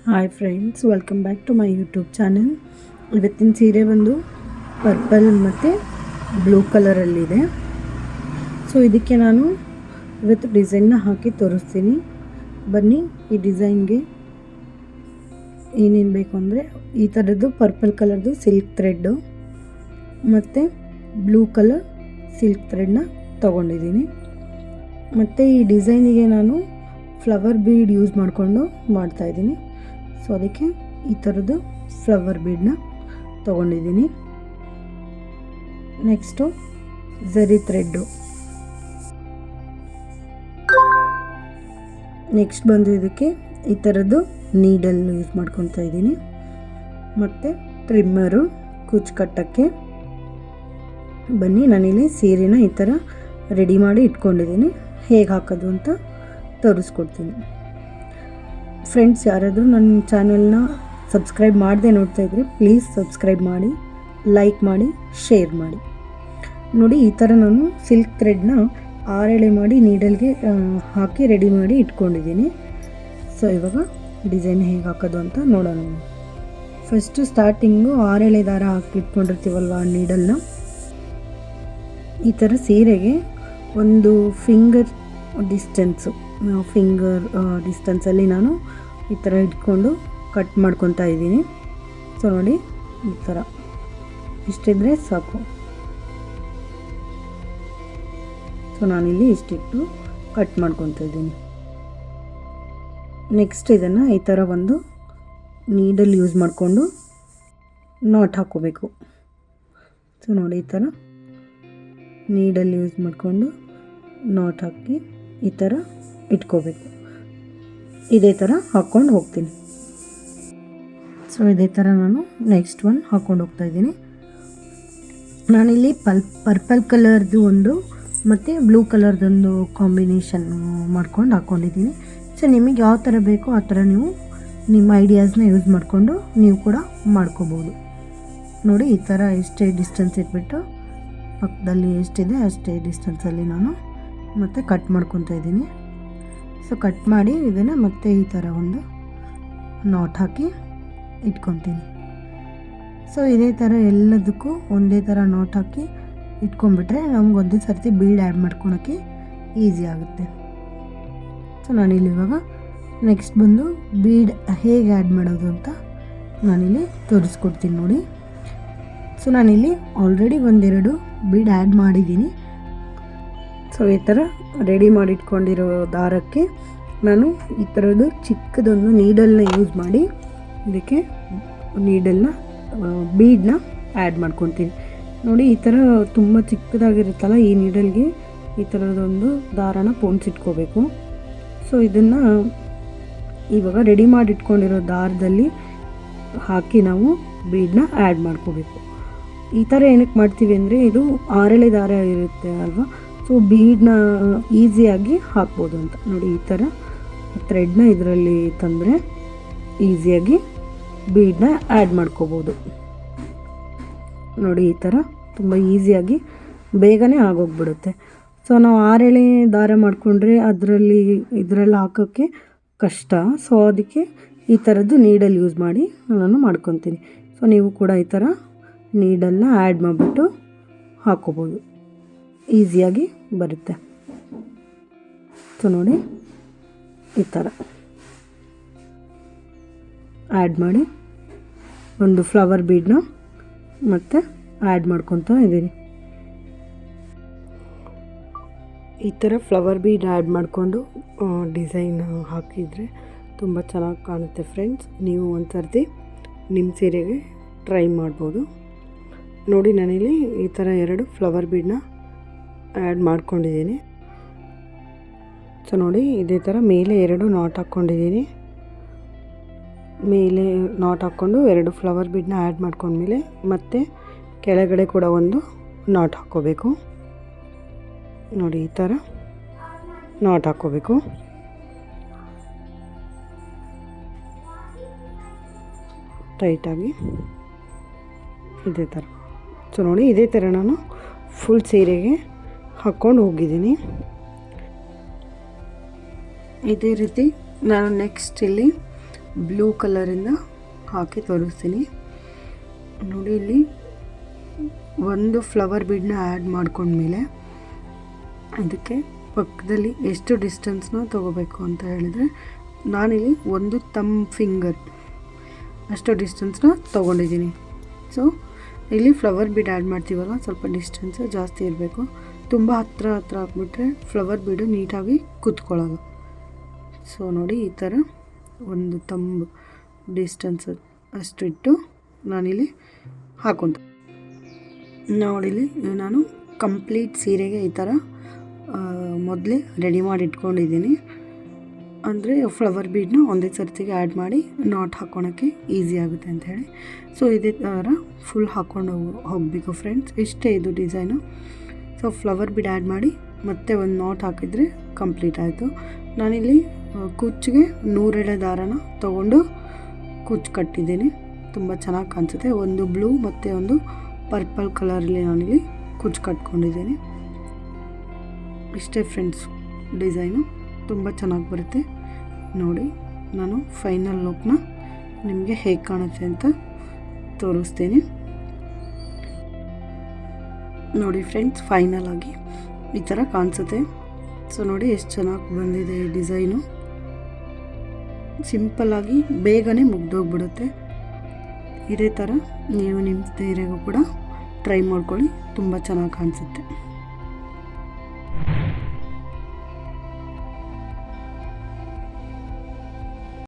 Hi friends, welcome back to my YouTube channel. ಇವತ್ತಿನ ಸೀರೆ ಬಂದು ಪರ್ಪಲ್ ಮತ್ತು ಬ್ಲೂ ಕಲರಲ್ಲಿದೆ. ಸೊ ಇದಕ್ಕೆ ನಾನು ಇವತ್ತು ಡಿಸೈನ್ನ ಹಾಕಿ ತೋರಿಸ್ತೀನಿ. ಬನ್ನಿ, ಈ ಡಿಸೈನ್ಗೆ ಏನೇನು ಬೇಕು ಅಂದರೆ ಈ ಥರದ್ದು ಪರ್ಪಲ್ ಕಲರ್ದು ಸಿಲ್ಕ್ ಥ್ರೆಡ್ಡು ಮತ್ತು ಬ್ಲೂ ಕಲರ್ ಸಿಲ್ಕ್ ಥ್ರೆಡ್ನ ತೊಗೊಂಡಿದ್ದೀನಿ. ಮತ್ತು ಈ ಡಿಸೈನಿಗೆ ನಾನು ಫ್ಲವರ್ ಬೀಡ್ ಯೂಸ್ ಮಾಡಿಕೊಂಡು ಮಾಡ್ತಾಯಿದ್ದೀನಿ. ಸೊ ಅದಕ್ಕೆ ಈ ಥರದ್ದು ಫ್ಲವರ್ ಬೀಡನ್ನ ತೊಗೊಂಡಿದ್ದೀನಿ. ನೆಕ್ಸ್ಟು ಝರಿ ಥ್ರೆಡ್ಡು, ನೆಕ್ಸ್ಟ್ ಬಂದು ಇದಕ್ಕೆ ಈ ಥರದ್ದು ನೀಡಲ್ ಯೂಸ್ ಮಾಡ್ಕೊತಾ ಇದ್ದೀನಿ. ಮತ್ತು ಟ್ರಿಮ್ಮರು ಕುಚ್ಚು ಕಟ್ಟೋಕ್ಕೆ. ಬನ್ನಿ, ನಾನಿಲ್ಲಿ ಸೀರೆನ ಈ ಥರ ರೆಡಿ ಮಾಡಿ ಇಟ್ಕೊಂಡಿದ್ದೀನಿ. ಹೇಗೆ ಹಾಕೋದು ಅಂತ ತೋರಿಸ್ಕೊಡ್ತೀನಿ. ಫ್ರೆಂಡ್ಸ್, ಯಾರಾದರೂ ನನ್ನ ಚಾನಲ್ನ ಸಬ್ಸ್ಕ್ರೈಬ್ ಮಾಡದೆ ನೋಡ್ತಾ ಇದ್ದರೆ ಪ್ಲೀಸ್ ಸಬ್ಸ್ಕ್ರೈಬ್ ಮಾಡಿ, ಲೈಕ್ ಮಾಡಿ, ಶೇರ್ ಮಾಡಿ. ನೋಡಿ, ಈ ಥರ ನಾನು ಸಿಲ್ಕ್ ಥ್ರೆಡ್ನ 6 ಎಳೆ ಮಾಡಿ ನೀಡಲ್ಗೆ ಹಾಕಿ ರೆಡಿ ಮಾಡಿ ಇಟ್ಕೊಂಡಿದ್ದೀನಿ. ಸೊ ಇವಾಗ ಡಿಸೈನ್ ಹೇಗೆ ಹಾಕೋದು ಅಂತ ನೋಡೋಣ. ಫಸ್ಟು ಸ್ಟಾರ್ಟಿಂಗು 6 ಎಳೆ ದಾರ ಹಾಕಿ ಇಟ್ಕೊಂಡಿರ್ತೀವಲ್ವ ಆ ನೀಡಲ್ನ, ಈ ಥರ ಸೀರೆಗೆ ಒಂದು ಫಿಂಗರ್ ಡಿಸ್ಟೆನ್ಸಲ್ಲಿ ನಾನು ಈ ಥರ ಇಟ್ಕೊಂಡು ಕಟ್ ಮಾಡ್ಕೊತಾ ಇದ್ದೀನಿ. ಸೊ ನೋಡಿ, ಈ ಥರ ಇಷ್ಟಿದ್ರೆ ಸಾಕು. ಸೊ ನಾನಿಲ್ಲಿ ಇಷ್ಟಿಟ್ಟು ಕಟ್ ಮಾಡ್ಕೊತಾ ಇದ್ದೀನಿ. ನೆಕ್ಸ್ಟ್ ಇದನ್ನು ಈ ಥರ ಒಂದು ನೀಡಲ್ ಯೂಸ್ ಮಾಡಿಕೊಂಡು ನಾಟ್ ಹಾಕ್ಕೋಬೇಕು. ಸೊ ನೋಡಿ, ಈ ಥರ ನೀಡಲ್ ಯೂಸ್ ಮಾಡಿಕೊಂಡು ನಾಟ್ ಹಾಕಿ ಈ ಥರ ಇಟ್ಕೋಬೇಕು. ಇದೇ ಥರ ಹಾಕ್ಕೊಂಡು ಹೋಗ್ತೀನಿ. ಸೊ ಇದೇ ಥರ ನಾನು ನೆಕ್ಸ್ಟ್ ಒನ್ ಹಾಕ್ಕೊಂಡು ಹೋಗ್ತಾಯಿದ್ದೀನಿ. ನಾನಿಲ್ಲಿ ಪರ್ಪಲ್ ಕಲರ್ದು ಒಂದು ಮತ್ತು ಬ್ಲೂ ಕಲರ್ದೊಂದು ಕಾಂಬಿನೇಷನ್ ಮಾಡ್ಕೊಂಡು ಹಾಕ್ಕೊಂಡಿದ್ದೀನಿ. ಸೊ ನಿಮಗೆ ಯಾವ ಥರ ಬೇಕೋ ಆ ಥರ ನೀವು ನಿಮ್ಮ ಐಡಿಯಾಸ್ನ ಯೂಸ್ ಮಾಡಿಕೊಂಡು ನೀವು ಕೂಡ ಮಾಡ್ಕೋಬೋದು. ನೋಡಿ, ಈ ಥರ ಎಷ್ಟೇ ಡಿಸ್ಟೆನ್ಸ್ ಇಟ್ಬಿಟ್ಟು ಪಕ್ಕದಲ್ಲಿ ಎಷ್ಟಿದೆ ಅಷ್ಟೇ ಡಿಸ್ಟೆನ್ಸಲ್ಲಿ ನಾನು ಮತ್ತೆ ಕಟ್ ಮಾಡ್ಕೊತಾ ಇದ್ದೀನಿ. ಸೊ ಕಟ್ ಮಾಡಿ ಇದನ್ನು ಮತ್ತೆ ಈ ಥರ ಒಂದು ನಾಟ್ ಹಾಕಿ ಇಟ್ಕೊತೀನಿ. ಸೊ ಇದೇ ಥರ ಎಲ್ಲದಕ್ಕೂ ಒಂದೇ ಥರ ನಾಟ್ ಹಾಕಿ ಇಟ್ಕೊಂಡ್ಬಿಟ್ರೆ ನಮ್ಗೆ ಒಂದೇ ಸರ್ತಿ ಬೀಡ್ ಆ್ಯಡ್ ಮಾಡ್ಕೊಳಕ್ಕೆ ಈಸಿ ಆಗುತ್ತೆ. ಸೊ ನಾನಿಲ್ಲಿ ಇವಾಗ ನೆಕ್ಸ್ಟ್ ಬಂದು ಬೀಡ್ ಹೇಗೆ ಆ್ಯಡ್ ಮಾಡೋದು ಅಂತ ನಾನಿಲ್ಲಿ ತೋರಿಸ್ಕೊಡ್ತೀನಿ ನೋಡಿ. ಸೊ ನಾನಿಲ್ಲಿ ಆಲ್ರೆಡಿ ಒಂದೆರಡು ಬೀಡ್ ಆ್ಯಡ್ ಮಾಡಿದ್ದೀನಿ. ಸೊ ಈ ಥರ ರೆಡಿ ಮಾಡಿಟ್ಕೊಂಡಿರೋ ದಾರಕ್ಕೆ ನಾನು ಈ ಥರದ್ದು ಚಿಕ್ಕದೊಂದು ನೀಡಲ್ನ ಯೂಸ್ ಮಾಡಿ ಇದಕ್ಕೆ ನೀಡಲ್ನ ಬೀಡನ್ನ ಆ್ಯಡ್ ಮಾಡ್ಕೊತೀನಿ. ನೋಡಿ, ಈ ಥರ ತುಂಬ ಚಿಕ್ಕದಾಗಿರುತ್ತಲ್ಲ ಈ ನೀಡಲ್ಗೆ ಈ ಥರದೊಂದು ದಾರನ ಪೋಣಿಸಿಟ್ಕೋಬೇಕು. ಸೊ ಇದನ್ನು ಇವಾಗ ರೆಡಿ ಮಾಡಿಟ್ಕೊಂಡಿರೋ ದಾರದಲ್ಲಿ ಹಾಕಿ ನಾವು ಬೀಡನ್ನ ಆ್ಯಡ್ ಮಾಡ್ಕೋಬೇಕು. ಈ ಥರ ಏನಕ್ಕೆ ಮಾಡ್ತೀವಿ ಅಂದರೆ ಇದು 6 ಎಳೆ ದಾರ ಇರುತ್ತೆ ಅಲ್ವಾ, ಸೊ ಬೀಡನ್ನ ಈಸಿಯಾಗಿ ಹಾಕ್ಬೋದು ಅಂತ. ನೋಡಿ, ಈ ಥರ ಥ್ರೆಡ್ನ ಇದರಲ್ಲಿ ತಂದರೆ ಈಸಿಯಾಗಿ ಬೀಡನ್ನ ಆ್ಯಡ್ ಮಾಡ್ಕೋಬೋದು. ನೋಡಿ, ಈ ಥರ ತುಂಬ ಈಸಿಯಾಗಿ ಬೇಗನೆ ಆಗೋಗ್ಬಿಡುತ್ತೆ. ಸೊ ನಾವು 6 ಎಳೆ ದಾರ ಮಾಡಿಕೊಂಡ್ರೆ ಇದರಲ್ಲಿ ಹಾಕೋಕ್ಕೆ ಕಷ್ಟ. ಸೊ ಅದಕ್ಕೆ ಈ ಥರದ್ದು ನೀಡಲ್ ಯೂಸ್ ಮಾಡಿ ನಾನು ಮಾಡ್ಕೊತೀನಿ. ಸೊ ನೀವು ಕೂಡ ಈ ಥರ ನೀಡಲ್ನ ಆ್ಯಡ್ ಮಾಡಿಬಿಟ್ಟು ಹಾಕ್ಕೋಬೋದು, ಈಸಿಯಾಗಿ ಬರುತ್ತೆ. ಸೊ ನೋಡಿ, ಈ ಥರ ಆ್ಯಡ್ ಮಾಡಿ ಒಂದು ಫ್ಲವರ್ ಬೀಡನ್ನ ಮತ್ತೆ ಆ್ಯಡ್ ಮಾಡ್ಕೊತಾ ಇದ್ದೀನಿ. ಈ ಥರ ಫ್ಲವರ್ ಬೀಡ್ ಆ್ಯಡ್ ಮಾಡಿಕೊಂಡು ಡಿಸೈನ್ ಹಾಕಿದರೆ ತುಂಬ ಚೆನ್ನಾಗಿ ಕಾಣುತ್ತೆ ಫ್ರೆಂಡ್ಸ್. ನೀವು ಒಂದು ಸರ್ತಿ ನಿಮ್ಮ ಸೀರೆಗೆ ಟ್ರೈ ಮಾಡ್ಬೋದು. ನೋಡಿ, ನಾನಿಲ್ಲಿ ಈ ಥರ 2 ಫ್ಲವರ್ ಬೀಡನ್ನ ಆ್ಯಡ್ ಮಾಡ್ಕೊಂಡಿದ್ದೀನಿ. ಸೊ ನೋಡಿ, ಇದೇ ಥರ ಮೇಲೆ 2 ನಾಟ್ ಹಾಕ್ಕೊಂಡಿದ್ದೀನಿ. ಮೇಲೆ ನಾಟ್ ಹಾಕ್ಕೊಂಡು 2 ಫ್ಲವರ್ ಬೀಡನ್ನ ಆ್ಯಡ್ ಮಾಡ್ಕೊಂಡ್ಮೇಲೆ ಮತ್ತೆ ಕೆಳಗಡೆ ಕೂಡ ಒಂದು ನಾಟ್ ಹಾಕ್ಕೋಬೇಕು. ನೋಡಿ, ಈ ಥರ ನಾಟ್ ಹಾಕ್ಕೋಬೇಕು. ಟೈಟಾಗಿ ಇದೇ ಥರ. ಸೊ ನೋಡಿ, ಇದೇ ಥರ ನಾನು ಫುಲ್ ಸೀರೆಗೆ ಹಾಕ್ಕೊಂಡು ಹೋಗಿದ್ದೀನಿ. ಇದೇ ರೀತಿ ನಾನು ನೆಕ್ಸ್ಟ್ ಇಲ್ಲಿ ಬ್ಲೂ ಕಲರಿಂದ ಹಾಕಿ ತೋರಿಸ್ತೀನಿ. ನೋಡಿ, ಇಲ್ಲಿ ಒಂದು ಫ್ಲವರ್ ಬೀಡನ್ನ ಆ್ಯಡ್ ಮಾಡ್ಕೊಂಡ್ಮೇಲೆ ಇದಕ್ಕೆ ಪಕ್ಕದಲ್ಲಿ ಎಷ್ಟು ಡಿಸ್ಟೆನ್ಸ್ನ ತೊಗೋಬೇಕು ಅಂತ ಹೇಳಿದರೆ, ನಾನಿಲ್ಲಿ ಒಂದು ಫಿಂಗರ್ ಅಷ್ಟು ಡಿಸ್ಟೆನ್ಸ್ನ ತೊಗೊಂಡಿದ್ದೀನಿ. ಸೊ ಇಲ್ಲಿ ಫ್ಲವರ್ ಬೀಡ್ ಆ್ಯಡ್ ಮಾಡ್ತೀವಲ್ಲ, ಸ್ವಲ್ಪ ಡಿಸ್ಟೆನ್ಸ್ ಜಾಸ್ತಿ ಇರಬೇಕು. ತುಂಬ ಹತ್ರ ಹಾಕ್ಬಿಟ್ರೆ ಫ್ಲವರ್ ಬೀಡು ನೀಟಾಗಿ ಕೂತ್ಕೊಳ್ಳೋಲ್ಲ. ಸೊ ನೋಡಿ, ಈ ಥರ ಒಂದು ಡಿಸ್ಟೆನ್ಸ್ ಅಷ್ಟು ಇಟ್ಟು ನಾನಿಲ್ಲಿ ಹಾಕೊಂಡೆ. ನೋಡಿಲಿ, ನಾನು ಕಂಪ್ಲೀಟ್ ಸೀರೆಗೆ ಈ ಥರ ಮೊದಲೇ ರೆಡಿ ಮಾಡಿ ಇಟ್ಕೊಂಡಿದ್ದೀನಿ. ಅಂದರೆ ಫ್ಲವರ್ ಬೀಡನ್ನ ಒಂದೇ ಸರ್ತಿಗೆ ಆ್ಯಡ್ ಮಾಡಿ ನಾಟ್ ಹಾಕ್ಕೊಳಕ್ಕೆ ಈಸಿ ಆಗುತ್ತೆ ಅಂಥೇಳಿ. ಸೊ ಇದೇ ಥರ ಫುಲ್ ಹಾಕ್ಕೊಂಡು ಹೋಗಬೇಕು ಫ್ರೆಂಡ್ಸ್. ಇಷ್ಟೇ ಇದು design. So flower bead add ಮಾಡಿ ಮತ್ತೆ ಒಂದು ನಾಟ್ ಹಾಕಿದರೆ ಕಂಪ್ಲೀಟ್ ಆಯಿತು. ನಾನಿಲ್ಲಿ ಕುಚ್ಚಿಗೆ 100 ಎಳೆ ದಾರನ ತೊಗೊಂಡು ಕುಚ್ಚು ಕಟ್ಟಿದ್ದೀನಿ. ತುಂಬ ಚೆನ್ನಾಗಿ ಕಾಣಿಸುತ್ತೆ. ಒಂದು ಬ್ಲೂ ಮತ್ತು ಒಂದು ಪರ್ಪಲ್ ಕಲರಲ್ಲಿ ನಾನಿಲ್ಲಿ ಕುಚ್ಚು ಕಟ್ಕೊಂಡಿದ್ದೀನಿ. ಇಷ್ಟೇ ಫ್ರೆಂಡ್ಸ್ ಡಿಸೈನು, ತುಂಬ ಚೆನ್ನಾಗಿ ಬರುತ್ತೆ. ನೋಡಿ, ನಾನು ಫೈನಲ್ ಲುಕ್ನ ನಿಮಗೆ ಹೇಗೆ ಕಾಣುತ್ತೆ ಅಂತ ತೋರಿಸ್ತೀನಿ. ನೋಡಿ ಫ್ರೆಂಡ್ಸ್, ಫೈನಲ್ ಆಗಿ ಈ ಥರ ಕಾಣಿಸುತ್ತೆ. ಸೊ ನೋಡಿ ಎಷ್ಟು ಚೆನ್ನಾಗಿ ಬಂದಿದೆ ಈ ಡಿಸೈನು. ಸಿಂಪಲ್ಲಾಗಿ ಬೇಗನೆ ಮುಗ್ದೋಗ್ಬಿಡುತ್ತೆ. ಇದೇ ಥರ ನೀವು ನಿಮ್ಮ ಸೀರೆಗೂ ಕೂಡ ಟ್ರೈ ಮಾಡ್ಕೊಳ್ಳಿ, ತುಂಬ ಚೆನ್ನಾಗಿ ಕಾಣಿಸುತ್ತೆ.